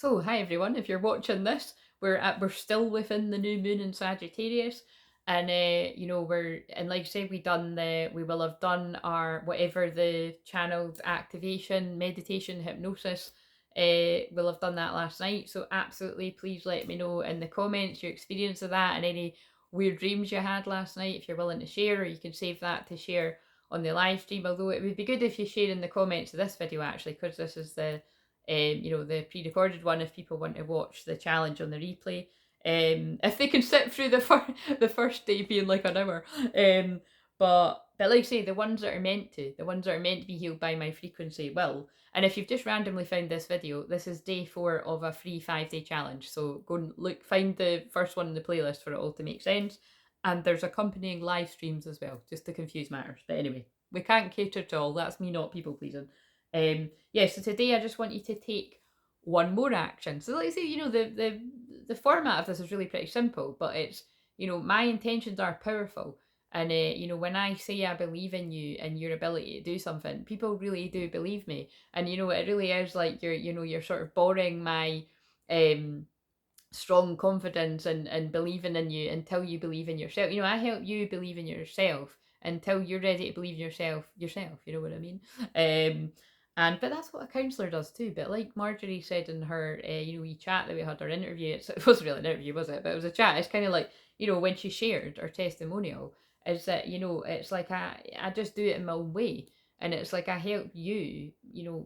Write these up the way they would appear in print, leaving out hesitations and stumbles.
So, hi everyone. If you're watching this, we're still within the new moon in Sagittarius, and like I said, we will have done our whatever the channeled activation, meditation, hypnosis. We'll have done that last night. So absolutely, please let me know in the comments your experience of that and any weird dreams you had last night. If you're willing to share, or you can save that to share on the live stream. Although it would be good if you share in the comments of this video actually, because this is the pre-recorded one if people want to watch the challenge on the replay. If they can sit through the first day being like an hour. But like I say, the ones that are meant to be healed by my frequency will. And if you've just randomly found this video, this is day 4 of a free 5-day challenge. So go and find the first one in the playlist for it all to make sense. And there's accompanying live streams as well, just to confuse matters. But anyway, we can't cater to all. That's me not people pleasing. So today I just want you to take one more action. So let's say, the format of this is really pretty simple, but it's, my intentions are powerful. And, when I say I believe in you and your ability to do something, people really do believe me. And, it really is like you're sort of borrowing my strong confidence and believing in you until you believe in yourself. I help you believe in yourself until you're ready to believe in yourself, you know what I mean? But that's what a counsellor does too. But like Marjorie said in her, wee chat that we had, our interview, it wasn't really an interview, was it? But it was a chat. It's kind of like, when she shared her testimonial, is that, it's like I just do it in my own way. And it's like I help you,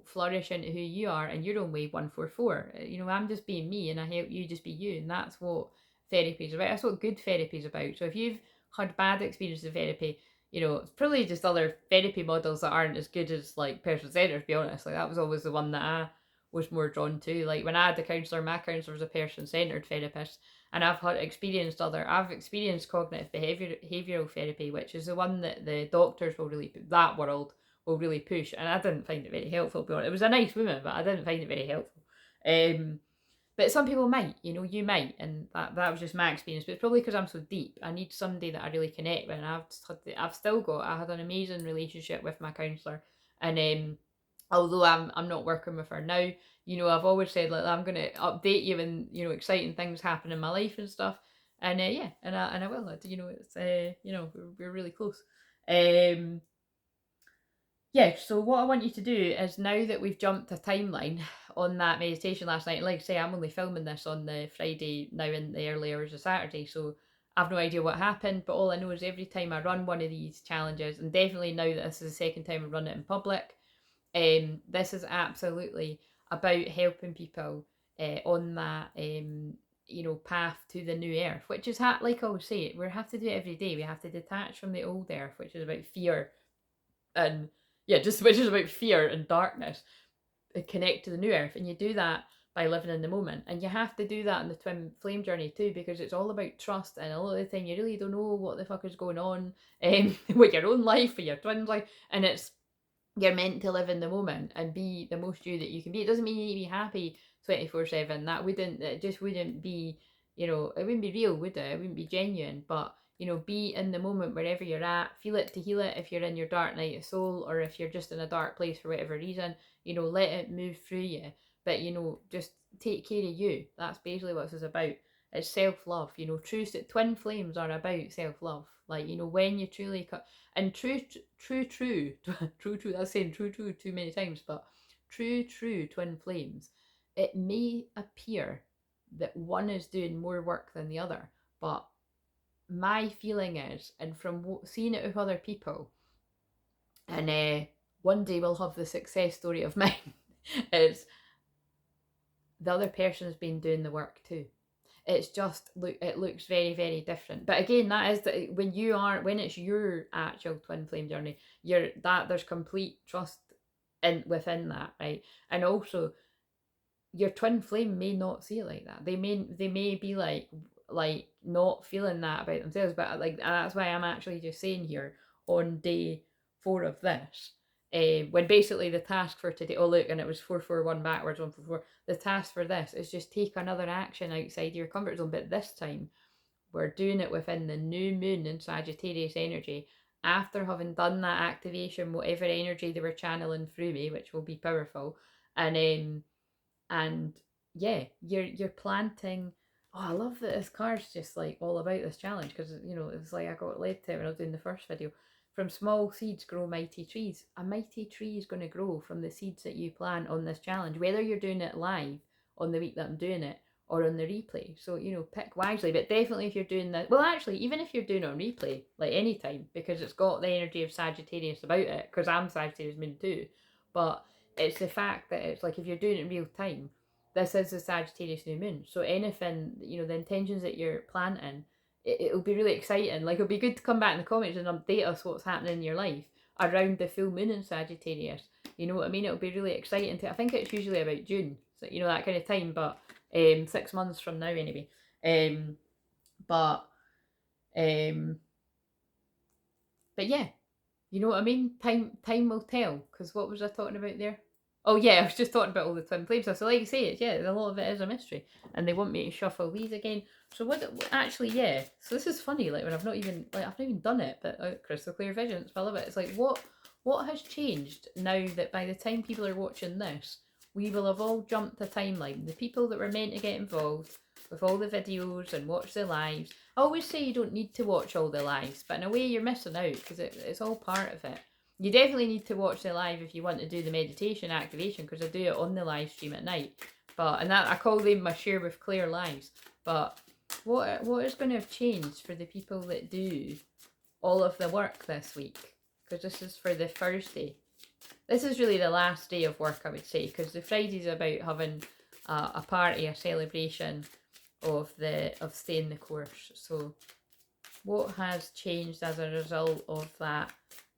flourish into who you are in your own way, 144. I'm just being me and I help you just be you. And that's what therapy is about. That's what good therapy is about. So if you've had bad experiences of therapy, it's probably just other therapy models that aren't as good as like person centered, to be honest. Like that was always the one that I was more drawn to. Like when I had a counsellor, my counsellor was a person centered therapist. And I've experienced cognitive behavioral therapy, which is the one that the doctors will really, that world will really push. And I didn't find it very helpful, to be honest. It was a nice woman, but I didn't find it very helpful. But some people might, you might, and that was just my experience. But it's probably because I'm so deep. I need somebody that I really connect with, and I had an amazing relationship with my counsellor, and although I'm not working with her now, I've always said like I'm gonna update you when exciting things happen in my life and stuff, and I will. It's we're really close. So what I want you to do is, now that we've jumped a timeline on that meditation last night, like I say, I'm only filming this on the Friday now in the early hours of Saturday, so I've no idea what happened, but all I know is every time I run one of these challenges, and definitely now that this is the second time I've run it in public, this is absolutely about helping people on that path to the new earth, which is like I always say, we have to do it every day. We have to detach from the old earth, which is about fear and which is about fear and darkness, and connect to the new earth. And you do that by living in the moment. And you have to do that in the twin flame journey too, because it's all about trust. And a lot of the time you really don't know what the fuck is going on with your own life, with your twin's life. And you're meant to live in the moment and be the most you that you can be. It doesn't mean you need to be happy 24/7. It just wouldn't be, it wouldn't be real, would it? It wouldn't be genuine. But be in the moment wherever you're at. Feel it to heal it if you're in your dark night of soul, or if you're just in a dark place for whatever reason. Let it move through you. But just take care of you. That's basically what this is about. It's self-love. Twin flames are about self-love. Like, when you truly and true, that's saying true too many times, but true twin flames, it may appear that one is doing more work than the other, but my feeling is, and from seeing it with other people, and one day we'll have the success story of mine, is the other person has been doing the work too. It's just it looks very, very different. But again, that is when it's your actual twin flame journey, there's complete trust within that, right? And also your twin flame may not see it like that. They may be like not feeling that about themselves. But like that's why I'm actually just saying here on day 4 of this, when basically the task for today, oh look, and it was 441 backwards, 144. The task for this is just take another action outside your comfort zone, but this time we're doing it within the new moon in Sagittarius energy, after having done that activation, whatever energy they were channeling through me, which will be powerful. And yeah, you're planting. Oh, I love that this card's just like all about this challenge, because it was like I got led to it when I was doing the first video. From small seeds grow mighty trees. A mighty tree is going to grow from the seeds that you plant on this challenge, whether you're doing it live on the week that I'm doing it or on the replay. So, pick wisely. But definitely if you're doing that, well, actually, even if you're doing it on replay, like anytime, because it's got the energy of Sagittarius about it, because I'm Sagittarius moon too. But it's the fact that it's like if you're doing it in real time, this is the Sagittarius new moon. So anything, the intentions that you're planting, it'll be really exciting. Like, it'll be good to come back in the comments and update us what's happening in your life around the full moon in Sagittarius. You know what I mean? It'll be really exciting I think it's usually about June, so that kind of time, but 6 months from now anyway. But yeah, you know what I mean? Time will tell. Because what was I talking about there? Oh yeah, I was just talking about all the twin flames. So like I say, a lot of it is a mystery, and they want me to shuffle these again. So actually, yeah. So this is funny. Like, when I've not even done it, but crystal clear visions. I love it. It's like what has changed now that by the time people are watching this, we will have all jumped the timeline. The people that were meant to get involved with all the videos and watch the lives. I always say you don't need to watch all the lives, but in a way you're missing out, because it's all part of it. You definitely need to watch the live if you want to do the meditation activation, because I do it on the live stream at night. And that I call them my share with Claire lives. But what is going to have changed for the people that do all of the work this week? Because this is for the Thursday. This is really the last day of work, I would say, because the Friday's about having a party, a celebration of staying the course. So what has changed as a result of that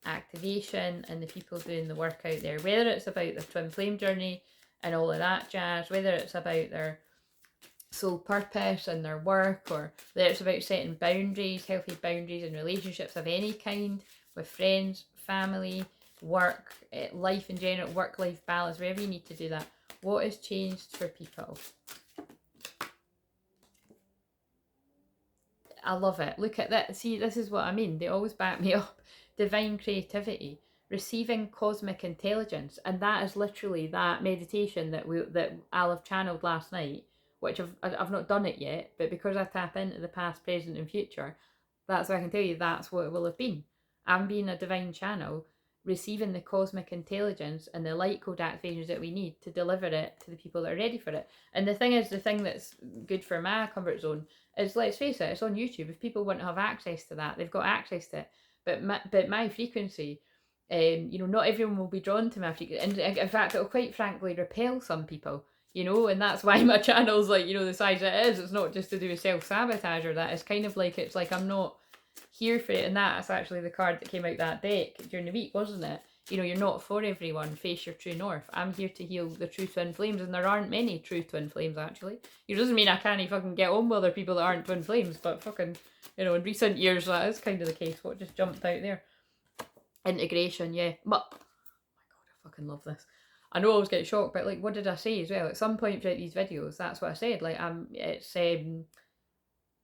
activation and the people doing the work out there, whether it's about their twin flame journey and all of that jazz, whether it's about their soul purpose and their work, or whether it's about setting boundaries, healthy boundaries in relationships of any kind, with friends, family, work, life in general, work-life balance, wherever you need to do that. What has changed for people? I love it. Look at that. See, this is what I mean. They always back me up. Divine creativity, receiving cosmic intelligence, and that is literally that meditation that I'll have channeled last night, which I've not done it yet, but because I tap into the past, present, and future, that's what I can tell you. That's what it will have been. I'm being a divine channel, receiving the cosmic intelligence and the light code activations that we need to deliver it to the people that are ready for it. And the thing that's good for my comfort zone is, let's face it, it's on YouTube. If people want to have access to that, they've got access to it. But my frequency, not everyone will be drawn to my frequency. And in fact, it'll quite frankly repel some people, and that's why my channel's like, the size it is. It's not just to do with self-sabotage or that. It's kind of like, it's like I'm not here for it. And that's actually the card that came out that deck during the week, wasn't it? You're not for everyone. Face your true north. I'm here to heal the true twin flames, and there aren't many true twin flames, actually. It doesn't mean I can't fucking get on with other people that aren't twin flames, but fucking, in recent years that is kind of the case. What just jumped out there? Integration, yeah. But, oh my god, I fucking love this. I know I was getting shocked, but like, what did I say as well? At some point throughout these videos, that's what I said. Like,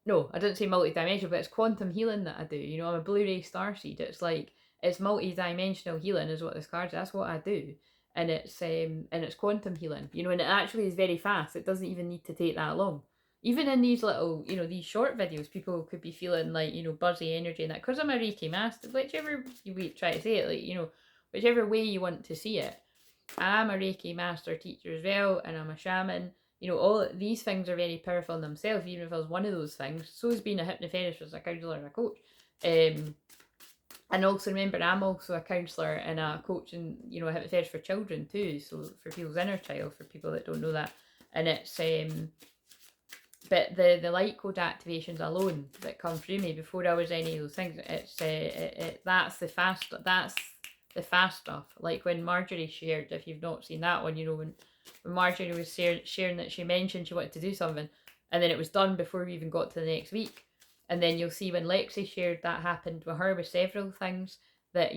no, I didn't say multi-dimensional, but it's quantum healing that I do. I'm a Blu-ray starseed. It's like, it's multi-dimensional healing is what this card is. That's what I do. And it's quantum healing, and it actually is very fast. It doesn't even need to take that long. Even in these little, these short videos, people could be feeling like, buzzy energy and that. Because I'm a Reiki master, whichever you try to say it, like, whichever way you want to see it. I'm a Reiki master teacher as well, and I'm a shaman. All these things are very powerful in themselves, even if I was one of those things. So is being a hypnotherapist, a counsellor, and a coach. And also remember, I'm also a counsellor and a coach, and a hypnotherapist for children too. So for people's inner child, for people that don't know that. And it's but the light code activations alone that come through me before I was any of those things, it's that's the fast stuff. Like when Marjorie shared, if you've not seen that one, when Marjorie was sharing that she mentioned she wanted to do something, and then it was done before we even got to the next week. And then you'll see when Lexi shared, that happened with her with several things that,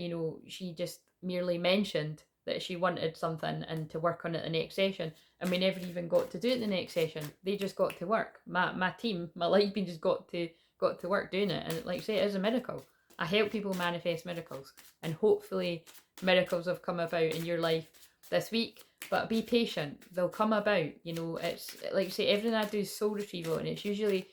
she just merely mentioned that she wanted something and to work on it the next session. And we never even got to do it the next session. They just got to work. My team, my light being just got to work doing it. And like I say, it is a miracle. I help people manifest miracles. And hopefully miracles have come about in your life this week, but be patient. They'll come about. You know, it's like I say, everything I do is soul retrieval, and it's usually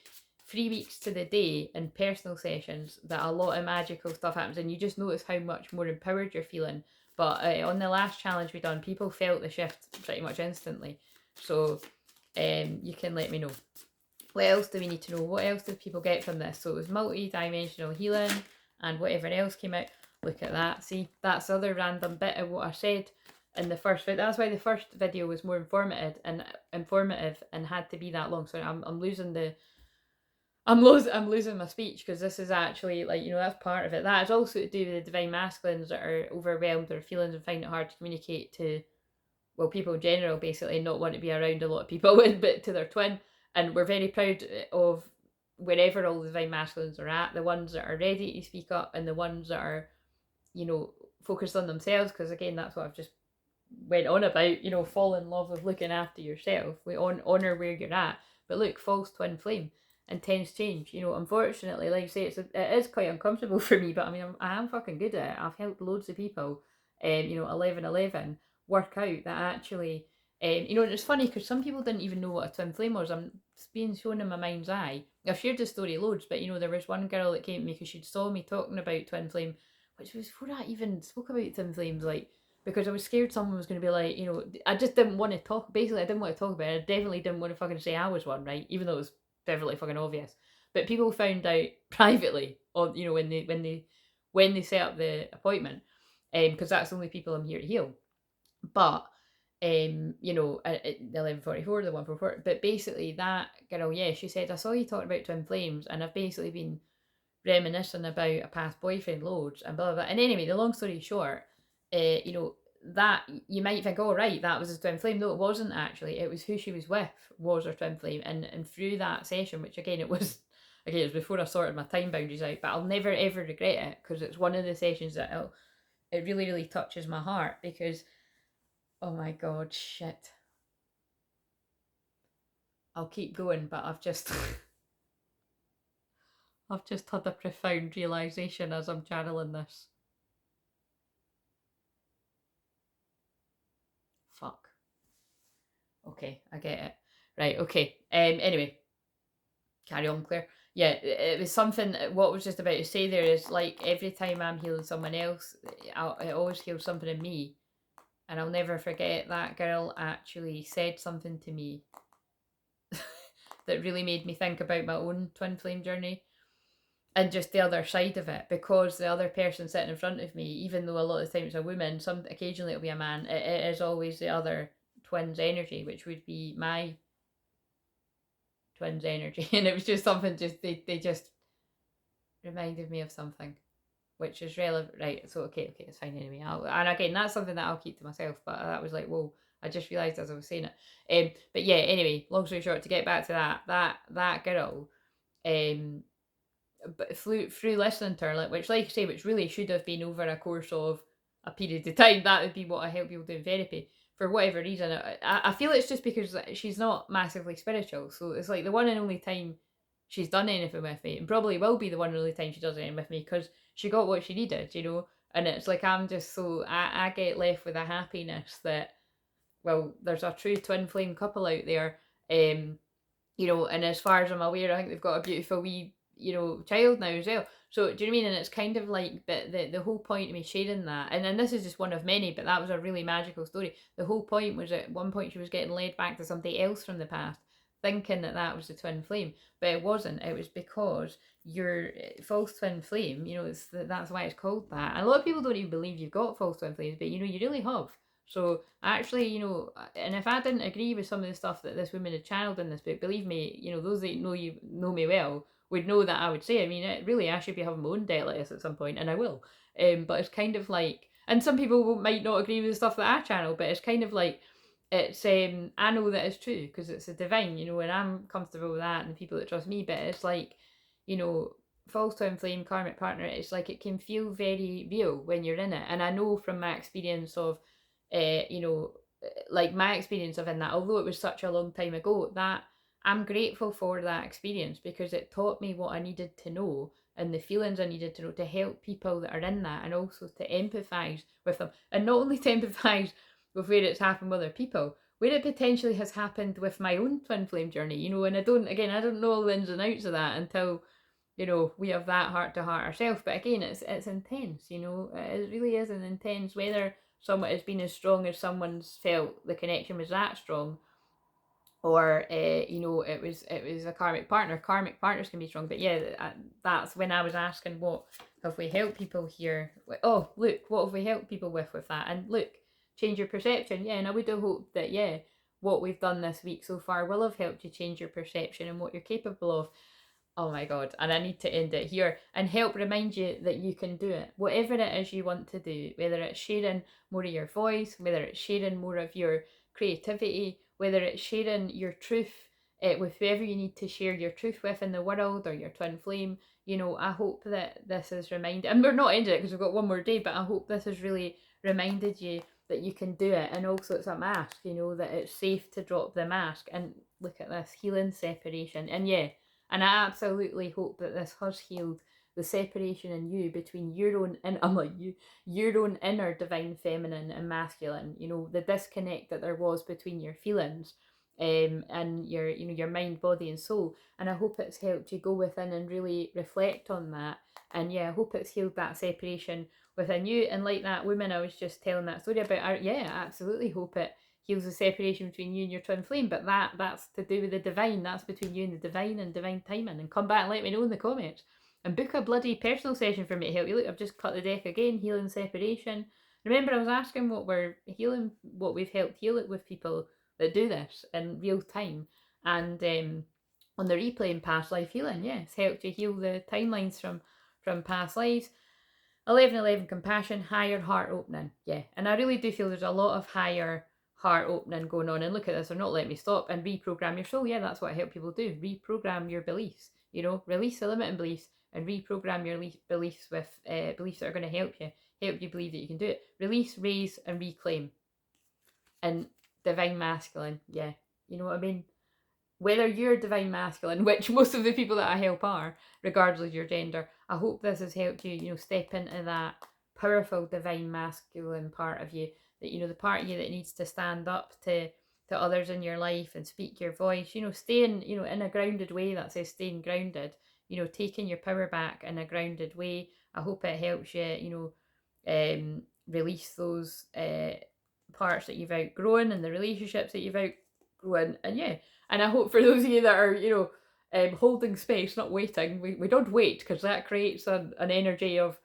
3 weeks to the day in personal sessions that a lot of magical stuff happens, and you just notice how much more empowered you're feeling. But on the last challenge we done, people felt the shift pretty much instantly. So you can let me know. What else do we need to know? What else did people get from this? So it was multi-dimensional healing and whatever else came out. Look at that. See, that's the other random bit of what I said in the first video. That's why the first video was more informative and had to be that long. So I'm losing my speech, because this is actually, like, you know, that's part of it. That is also to do with the divine masculines that are overwhelmed with their feelings and find it hard to communicate to, well, people in general, basically, not want to be around a lot of people, but to their twin. And we're very proud of wherever all the divine masculines are at, the ones that are ready to speak up and the ones that are, you know, focused on themselves, because again, that's what I've just went on about, you know, fall in love with looking after yourself. We honour where you're at. But look, false twin flame, intense change. You know, unfortunately, like I say, it is quite uncomfortable for me, but I mean, I am fucking good at it. I've helped loads of people, you know, 1111 work out that actually, you know, and it's funny because some people didn't even know what a twin flame was. I'm being shown in my mind's eye. I've shared the story loads, but you know, there was one girl that came to me because she'd saw me talking about twin flame, which was before I even spoke about twin flames, like, because I was scared someone was going to be like, you know, I just didn't want to talk. Basically, I didn't want to talk about it. I definitely didn't want to fucking say I was one, right? Even though it was definitely fucking obvious. But people found out privately, or you know, when they set up the appointment, because that's the only people I'm here to heal. But you know, the 1144, the 144. But basically, that girl, yeah, she said, I saw you talking about twin flames, and I've basically been reminiscing about a past boyfriend loads and blah blah blah. And anyway, the long story short, you know, that you might think, oh right, that was his twin flame. No, it wasn't actually. It was who she was with was her twin flame, and through that session, which again it was before I sorted my time boundaries out, but I'll never ever regret it, because it's one of the sessions that it really really touches my heart, because oh my god, shit. I'll keep going, but I've just I've just had a profound realization as I'm channeling this. Fuck. Okay, I get it. Right, okay. Anyway, carry on, Claire. Yeah, it was something. What I was just about to say there is, like, every time I'm healing someone else, it always heals something in me. And I'll never forget that girl actually said something to me that really made me think about my own twin flame journey and just the other side of it, because the other person sitting in front of me, even though a lot of the time it's a woman, occasionally it'll be a man, it is always the other twin's energy, which would be my twin's energy. And it was just something, just they just reminded me of something which is relevant, right? So okay, it's fine anyway. And again, that's something that I'll keep to myself, but that was like, whoa, I just realised as I was saying it. But yeah, anyway, long story short, to get back to that girl, but through listening to her, which, like I say, which really should have been over a course of a period of time. That would be what I help people do in therapy. For whatever reason, I feel it's just because she's not massively spiritual. So it's like the one and only time she's done anything with me, and probably will be the one and only time she does anything with me, because she got what she needed, you know. And it's like, I'm just so, I get left with a happiness that, well, there's a true twin flame couple out there, you know, and as far as I'm aware, I think they've got a beautiful wee, you know, child now as well. So do you know what I mean? And it's kind of like the whole point of me sharing that, and then this is just one of many, but that was a really magical story. The whole point was, at one point she was getting led back to somebody else from the past, thinking that was the twin flame, but it wasn't. It was because your false twin flame, you know, that's why it's called that. And a lot of people don't even believe you've got false twin flames, but you know, you really have. So actually, you know, and if I didn't agree with some of the stuff that this woman had channeled in this book, believe me, you know, those that know me well would know that I would say, I mean, really, I should be having my own debt lettuce at some point, and I will. But it's kind of like, and some people might not agree with the stuff that I channel, but it's kind of like, it's I know that it's true because it's a divine, you know, and I'm comfortable with that, and people that trust me. But it's like, you know, false twin flame, karmic partner, it's like it can feel very real when you're in it. And I know from my experience of you know, like my experience of in that, although it was such a long time ago, that I'm grateful for that experience, because it taught me what I needed to know and the feelings I needed to know to help people that are in that, and also to empathise with them. And not only to empathise with where it's happened with other people, where it potentially has happened with my own twin flame journey, you know, and I don't know all the ins and outs of that until, you know, we have that heart to heart ourselves. But again, it's intense, you know, it really is an intense, whether someone has been as strong as someone's felt the connection was that strong, or you know, it was a karmic partner. Karmic partners can be strong, but yeah, that's when I was asking, what have we helped people here? Oh, look, what have we helped people with that? And look, change your perception. Yeah, and I would have hoped that, yeah, what we've done this week so far will have helped you change your perception and what you're capable of. Oh my God. And I need to end it here and help remind you that you can do it. Whatever it is you want to do, whether it's sharing more of your voice, whether it's sharing more of your creativity, whether it's sharing your truth with whoever you need to share your truth with in the world, or your twin flame. You know, I hope that this has reminded, and we're not ending it because we've got one more day, but I hope this has really reminded you that you can do it. And also, it's a mask, you know, that it's safe to drop the mask. And look at this healing separation. And yeah, and I absolutely hope that this has healed the separation in you between your own, and I'm like you, your own inner divine feminine and masculine. You know, the disconnect that there was between your feelings, and your, you know, your mind, body, and soul. And I hope it's helped you go within and really reflect on that. And yeah, I hope it's healed that separation within you. And like that woman I was just telling that story about, yeah, I absolutely hope it heals the separation between you and your twin flame. But that's to do with the divine. That's between you and the divine and divine timing. And come back and let me know in the comments. And book a bloody personal session for me to help you. Look, I've just cut the deck again, healing separation. Remember, I was asking what we're healing, what we've helped heal it with people that do this in real time. And on the replay in past life healing, yeah, it's helped you heal the timelines from past lives. 1111 compassion, higher heart opening. Yeah, and I really do feel there's a lot of higher heart opening going on. And look at this, they're not letting me stop. And reprogram your soul. Yeah, that's what I help people do. Reprogram your beliefs. You know, release the limiting beliefs and reprogram your beliefs with beliefs that are going to help you believe that you can do it. Release, raise, and reclaim. And divine masculine. Yeah, you know what I mean? Whether you're divine masculine, which most of the people that I help are, regardless of your gender, I hope this has helped you, you know, step into that powerful divine masculine part of you, that, you know, the part of you that needs to stand up to others in your life and speak your voice, you know, staying, you know, in a grounded way. That says staying grounded, you know, taking your power back in a grounded way. I hope it helps you, you know, release those parts that you've outgrown and the relationships that you've outgrown. And yeah, and I hope for those of you that are, you know, holding space, not waiting, we don't wait, because that creates an energy of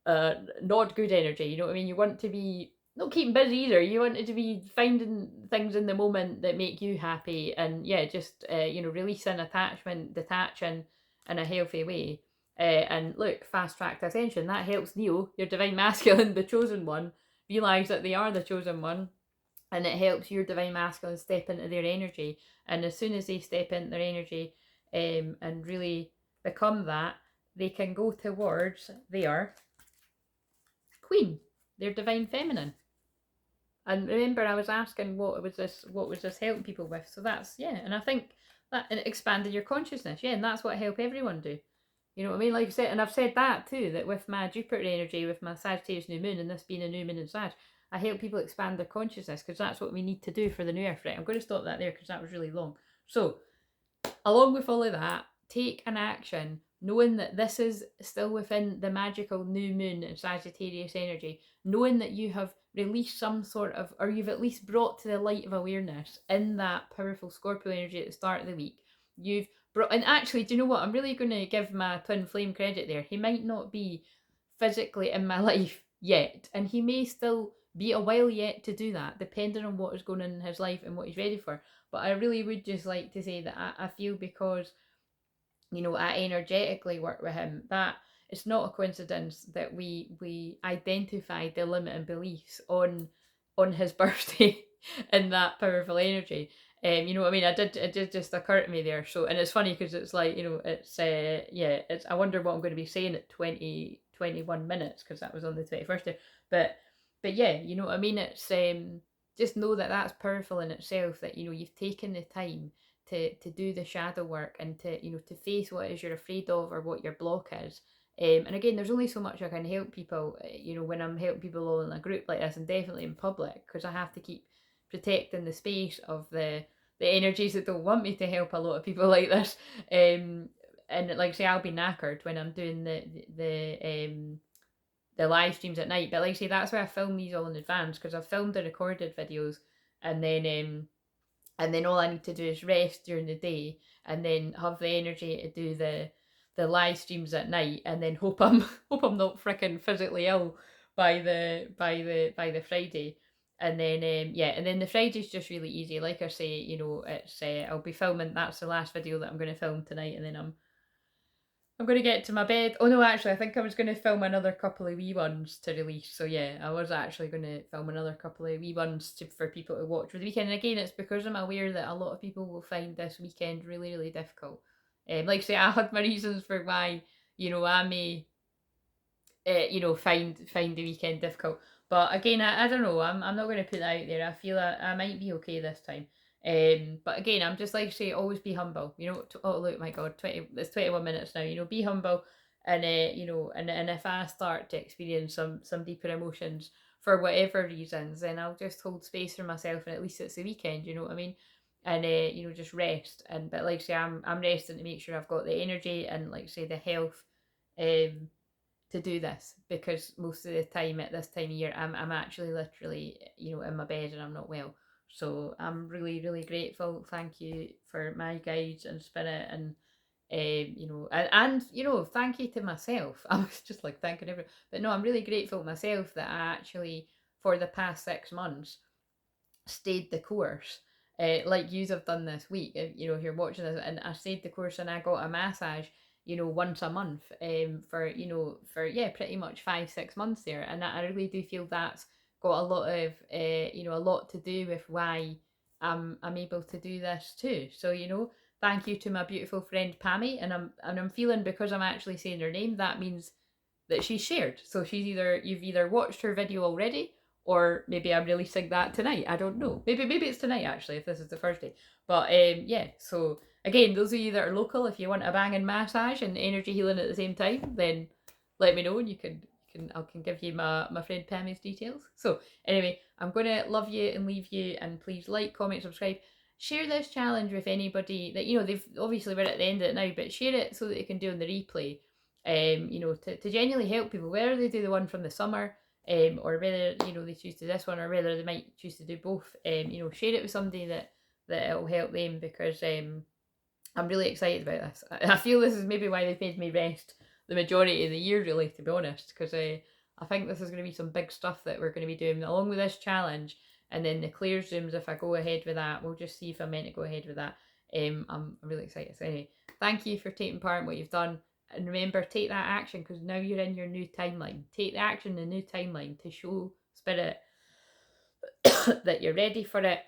not good energy. You know what I mean? You want to be not keeping busy either. You want it to be finding things in the moment that make you happy. And yeah, just, you know, releasing attachment, detaching in a healthy way. And look, fast track to ascension. That helps Neo, your divine masculine, the chosen one, realize that they are the chosen one. And it helps your divine masculine step into their energy. And as soon as they step into their energy, and really become that, they can go towards their queen, their divine feminine. And remember, I was asking what was this helping people with. So that's, yeah, and I think that, and expanding your consciousness, yeah, and that's what I help everyone do. You know what I mean? Like I said, and I've said that too, that with my Jupiter energy, with my Sagittarius new moon, and this being a new moon in Sag, I help people expand their consciousness, because that's what we need to do for the new Earth. Right, I'm going to stop that there because that was really long. So, along with all of that, take an action, knowing that this is still within the magical new moon and Sagittarius energy, knowing that you have released some sort of, or you've at least brought to the light of awareness in that powerful Scorpio energy at the start of the week. You've brought, and actually, do you know what? I'm really going to give my twin flame credit there. He might not be physically in my life yet, and he may still be a while yet to do that, depending on what is going on in his life and what he's ready for. But I really would just like to say that I feel, because, you know, I energetically work with him, that it's not a coincidence that we identified the limiting beliefs on his birthday in that powerful energy. You know what I mean? It did just occur to me there. So, and it's funny because it's like, you know, it's yeah, it's, I wonder what I'm going to be saying at 21 minutes, because that was on the 21st day. But yeah, you know what I mean? It's just know that that's powerful in itself, that, you know, you've taken the time to do the shadow work, and to, you know, to face what it is you're afraid of, or what your block is, And again, there's only so much I can help people, when I'm helping people all in a group like this, and definitely in public, because I have to keep protecting the space of the energies that don't want me to help a lot of people like this. And like say, I'll be knackered when I'm doing the live streams at night. But like I say, that's why I film these all in advance, because I've filmed the recorded videos, and then all I need to do is rest during the day, and then have the energy to do the live streams at night, and then hope I'm hope I'm not freaking physically ill by the Friday. And then and then the Friday's just really easy. Like I say, it's I'll be filming. That's the last video that I'm going to film tonight, and then I'm going to get to my bed. Oh no, actually, I think I was going to film another couple of wee ones to release. So yeah, I was actually going to film another couple of wee ones for people to watch for the weekend. And again, it's because I'm aware that a lot of people will find this weekend really, really difficult. Like I say, I had my reasons for why, I may, find the weekend difficult. But again, I don't know. I'm not going to put that out there. I feel I might be okay this time. But again, I'm just like say, always be humble. Oh look, my God, it's 21 minutes now. Be humble, and and if I start to experience some deeper emotions for whatever reasons, then I'll just hold space for myself, and at least it's the weekend. You know what I mean? And just rest. And but like say, I'm resting to make sure I've got the energy and like say the health, to do this, because most of the time at this time of year I'm actually literally in my bed and I'm not well. So I'm really, really grateful. Thank you for my guides and spirit, and thank you to myself. I was just like thanking everyone, but no, I'm really grateful to myself that I actually, for the past 6 months, stayed the course. Like yous have done this week, if you're watching this, and I stayed the course, and I got a massage, once a month, for yeah, pretty much 5-6 months there, and I really do feel that's got a lot of, a lot to do with why I'm able to do this too. So thank you to my beautiful friend Pammy, and I'm feeling, because I'm actually saying her name, that means that she's shared. So you've either watched her video already, or maybe I'm releasing that tonight. I don't know. Maybe it's tonight actually, if this is the first day. But yeah. So again, those of you that are local, if you want a banging massage and energy healing at the same time, then let me know, and I can give you my friend Pammy's details. So anyway, I'm gonna love you and leave you, and please like, comment, subscribe. Share this challenge with anybody that they've obviously we're at the end of it now, but share it so that they can do on the replay. To genuinely help people, whether they do the one from the summer, or whether they choose to do this one, or whether they might choose to do both. Share it with somebody that it'll help them, because I'm really excited about this. I feel this is maybe why they've made me rest the majority of the year, really, to be honest, because I think this is going to be some big stuff that we're going to be doing along with this challenge, and then the Claire Zooms. If I go ahead with that, we'll just see if I'm meant to go ahead with that. I'm really excited. So anyway, thank you for taking part in what you've done. And remember, take that action, because now you're in your new timeline. Take the action in the new timeline to show Spirit that you're ready for it.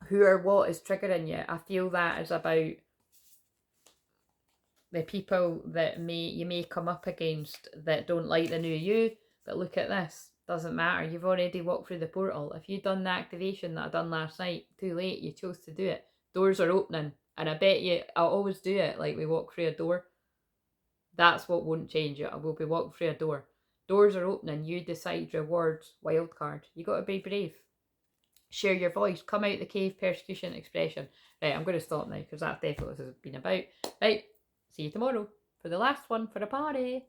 Who or what is triggering you? I feel that is about the people that you may come up against that don't like the new you. But look at this. Doesn't matter. You've already walked through the portal. If you've done the activation that I done last night, too late. You chose to do it. Doors are opening. And I bet you I'll always do it like we walk through a door. That's what won't change it. I will be walking through a door. Doors are opening. You decide rewards, wild card. You got to be brave. Share your voice. Come out the cave, persecution, expression. Right, I'm going to stop now, because that's definitely what this has been about. Right, see you tomorrow for the last one for the party.